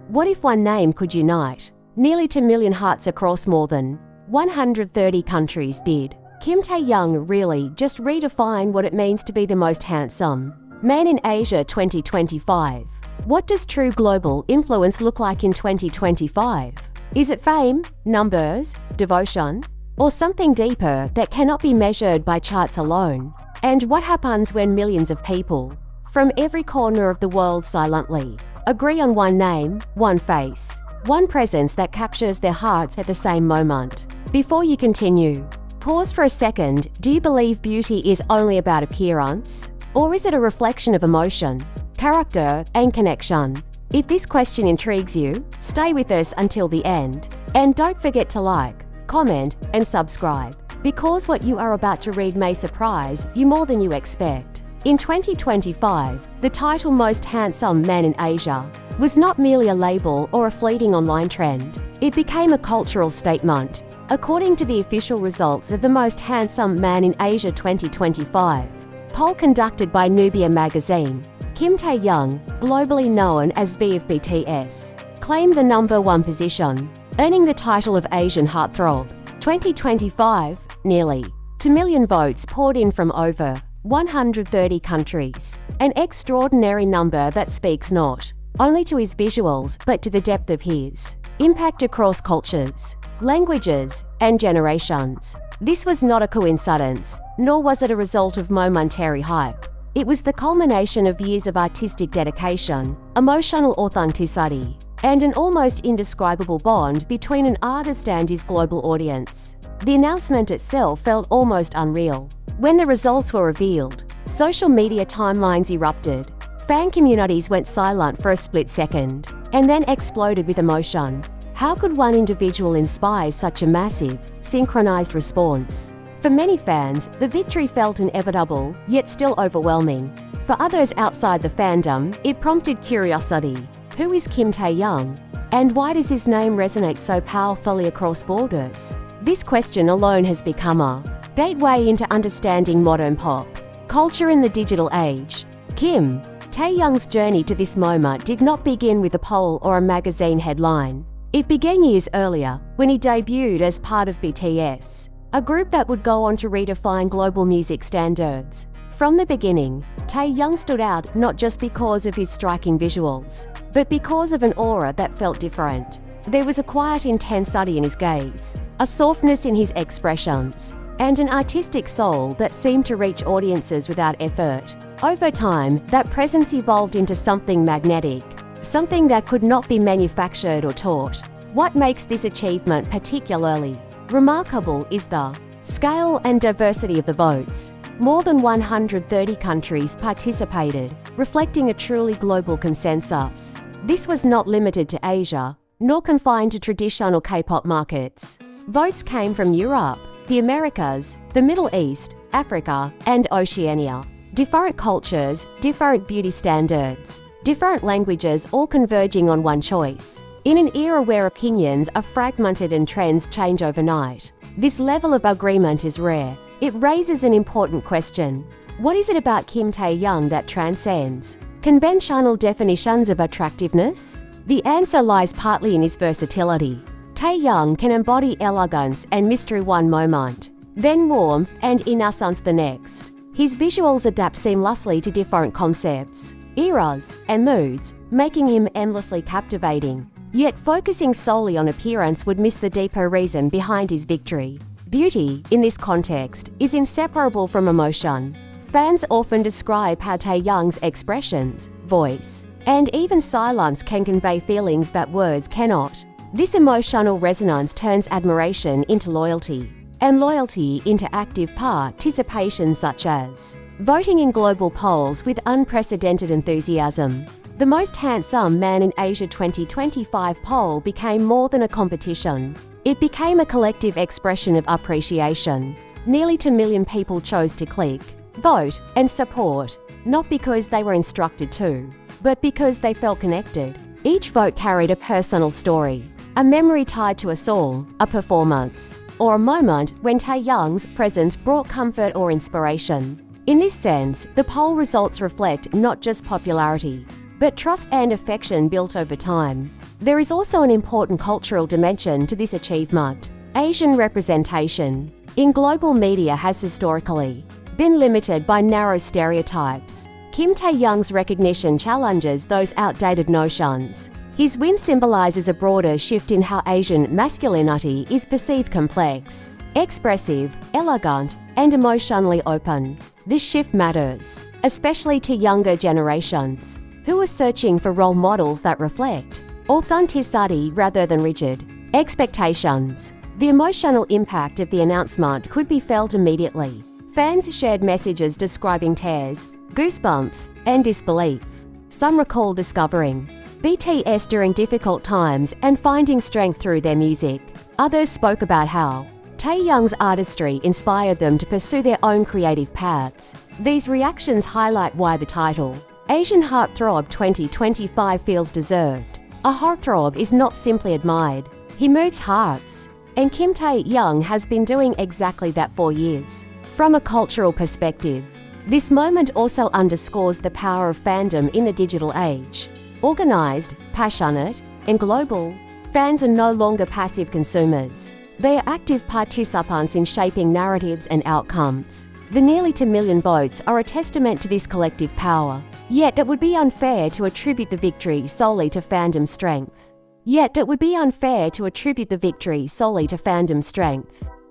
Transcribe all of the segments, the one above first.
What if one name could unite nearly 2 million hearts across more than 130 countries? Did Kim Taehyung really just redefine what it means to be the most handsome man in Asia 2025? What does true global influence look like in 2025? Is it fame, numbers, devotion, or something deeper that cannot be measured by charts alone? And what happens when millions of people from every corner of the world silently agree on one name, one face, one presence that captures their hearts at the same moment? Before you continue, pause for a second. Do you believe beauty is only about appearance? Or is it a reflection of emotion, character, and connection? If this question intrigues you, stay with us until the end. And don't forget to like, comment, and subscribe, because what you are about to read may surprise you more than you expect. In 2025, the title Most Handsome Man in Asia was not merely a label or a fleeting online trend. It became a cultural statement. According to the official results of the Most Handsome Man in Asia 2025 poll conducted by Nubia magazine, Kim Taehyung, globally known as btsBts, claimed the #1 position, earning the title of Asian Heartthrob 2025. Nearly 2 million votes poured in from over 130 countries, an extraordinary number that speaks not only to his visuals but to the depth of his impact across cultures, languages, and generations. This was not a coincidence, nor was it a result of momentary hype. It was the culmination of years of artistic dedication, emotional authenticity, and an almost indescribable bond between an artist and his global audience. The announcement itself felt almost unreal. When the results were revealed, social media timelines erupted. Fan communities went silent for a split second, and then exploded with emotion. How could one individual inspire such a massive, synchronized response? For many fans, the victory felt inevitable, yet still overwhelming. For others outside the fandom, it prompted curiosity. Who is Kim Taehyung? And why does his name resonate so powerfully across borders? This question alone has become a gateway into understanding modern pop culture in the digital age. Kim Taehyung's journey to this moment did not begin with a poll or a magazine headline. It began years earlier, when he debuted as part of BTS, a group that would go on to redefine global music standards. From the beginning, Taehyung stood out not just because of his striking visuals, but because of an aura that felt different. There was a quiet intensity in his gaze, a softness in his expressions, and an artistic soul that seemed to reach audiences without effort. Over time, that presence evolved into something magnetic, something that could not be manufactured or taught. What makes this achievement particularly remarkable is the scale and diversity of the votes. More than 130 countries participated, reflecting a truly global consensus. This was not limited to Asia, nor confined to traditional K-pop markets. Votes came from Europe, the Americas, the Middle East, Africa, and Oceania. Different cultures, different beauty standards, different languages, all converging on one choice. In an era where opinions are fragmented and trends change overnight, this level of agreement is rare. It raises an important question. What is it about Kim Taehyung that transcends conventional definitions of attractiveness? The answer lies partly in his versatility. Taehyung can embody elegance and mystery one moment, then warmth and innocence the next. His visuals adapt seamlessly to different concepts, eras, and moods, making him endlessly captivating. Yet focusing solely on appearance would miss the deeper reason behind his victory. Beauty, in this context, is inseparable from emotion. Fans often describe how Taehyung's expressions, voice, and even silence can convey feelings that words cannot. This emotional resonance turns admiration into loyalty, and loyalty into active participation, such as voting in global polls with unprecedented enthusiasm. The Most Handsome Man in Asia 2025 poll became more than a competition. It became a collective expression of appreciation. Nearly 2 million people chose to click, vote, and support, not because they were instructed to, but because they felt connected. Each vote carried a personal story, a memory tied to a song, a performance, or a moment when Taehyung's presence brought comfort or inspiration. In this sense, the poll results reflect not just popularity, but trust and affection built over time. There is also an important cultural dimension to this achievement. Asian representation in global media has historically been limited by narrow stereotypes. Kim Taehyung's recognition challenges those outdated notions. His win symbolizes a broader shift in how Asian masculinity is perceived: complex, expressive, elegant, and emotionally open. This shift matters, especially to younger generations, who are searching for role models that reflect authenticity rather than rigid expectations. The emotional impact of the announcement could be felt immediately. Fans shared messages describing tears, goosebumps, and disbelief. Some recall discovering BTS during difficult times and finding strength through their music. Others spoke about how Taehyung's artistry inspired them to pursue their own creative paths. These reactions highlight why the title, Asian Heartthrob 2025, feels deserved. A heartthrob is not simply admired, he moves hearts. And Kim Taehyung has been doing exactly that for years. From a cultural perspective, this moment also underscores the power of fandom in the digital age. Organized, passionate, and global, fans are no longer passive consumers. They are active participants in shaping narratives and outcomes. The nearly 2 million votes are a testament to this collective power. Yet it would be unfair to attribute the victory solely to fandom strength.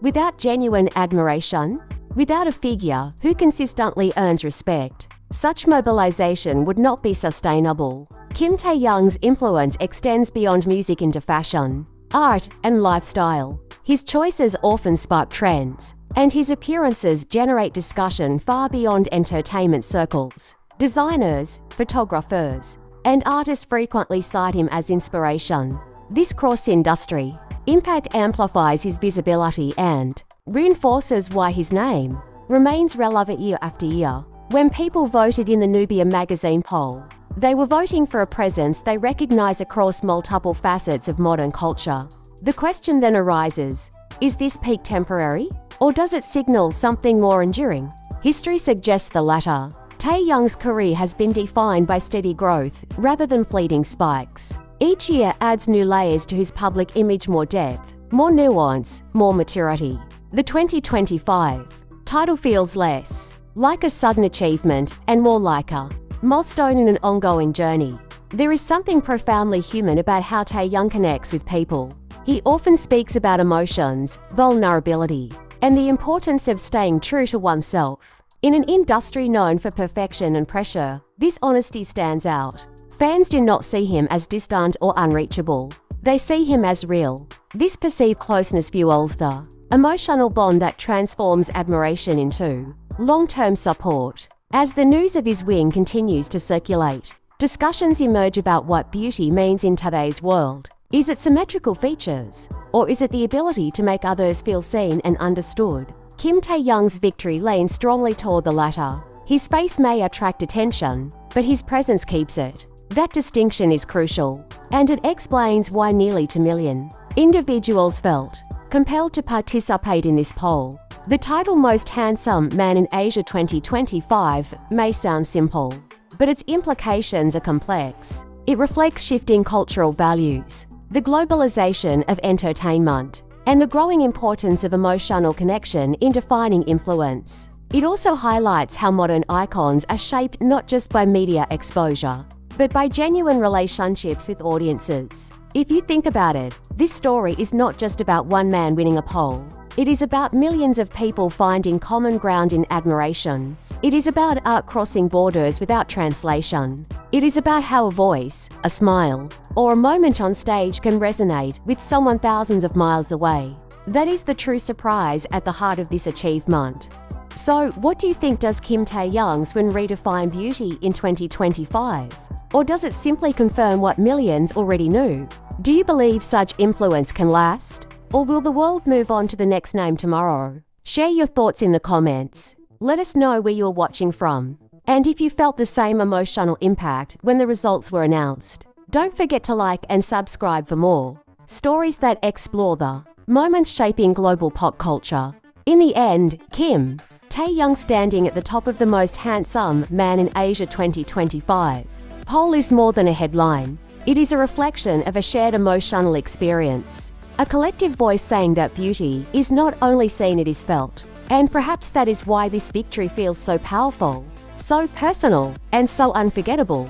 Without genuine admiration, without a figure who consistently earns respect, such mobilization would not be sustainable. Kim Taehyung's influence extends beyond music into fashion, art, and lifestyle. His choices often spark trends, and his appearances generate discussion far beyond entertainment circles. Designers, photographers, and artists frequently cite him as inspiration. This cross-industry impact amplifies his visibility and reinforces why his name remains relevant year after year. When people voted in the Nubia magazine poll, they were voting for a presence they recognize across multiple facets of modern culture. The question then arises, is this peak temporary, or does it signal something more enduring? History suggests the latter. Taehyung's career has been defined by steady growth rather than fleeting spikes. Each year adds new layers to his public image: more depth, more nuance, more maturity. The 2025 title feels less like a sudden achievement and more like a milestone in an ongoing journey. There is something profoundly human about how Taehyung connects with people. He often speaks about emotions, vulnerability, and the importance of staying true to oneself. In an industry known for perfection and pressure, this honesty stands out. Fans do not see him as distant or unreachable. They see him as real. This perceived closeness fuels the emotional bond that transforms admiration into long-term support. As the news of his win continues to circulate, discussions emerge about what beauty means in today's world. Is it symmetrical features, or is it the ability to make others feel seen and understood? Kim Taehyung's victory leans strongly toward the latter. His face may attract attention, but his presence keeps it. That distinction is crucial, and it explains why nearly 2 million individuals felt compelled to participate in this poll. The title Most Handsome Man in Asia 2025 may sound simple, but its implications are complex. It reflects shifting cultural values, the globalization of entertainment, and the growing importance of emotional connection in defining influence. It also highlights how modern icons are shaped not just by media exposure, but by genuine relationships with audiences. If you think about it, this story is not just about one man winning a poll. It is about millions of people finding common ground in admiration. It is about art crossing borders without translation. It is about how a voice, a smile, or a moment on stage can resonate with someone thousands of miles away. That is the true surprise at the heart of this achievement. So, what do you think? Does Kim Taehyung's win redefine beauty in 2025? Or does it simply confirm what millions already knew? Do you believe such influence can last? Or will the world move on to the next name tomorrow? Share your thoughts in the comments. Let us know where you're watching from, and if you felt the same emotional impact when the results were announced. Don't forget to like and subscribe for more stories that explore the moments shaping global pop culture. In the end, Kim Taehyung standing at the top of the Most Handsome Man in Asia 2025 poll is more than a headline. It is a reflection of a shared emotional experience, a collective voice saying that beauty is not only seen, it is felt. And perhaps that is why this victory feels so powerful, so personal, and so unforgettable.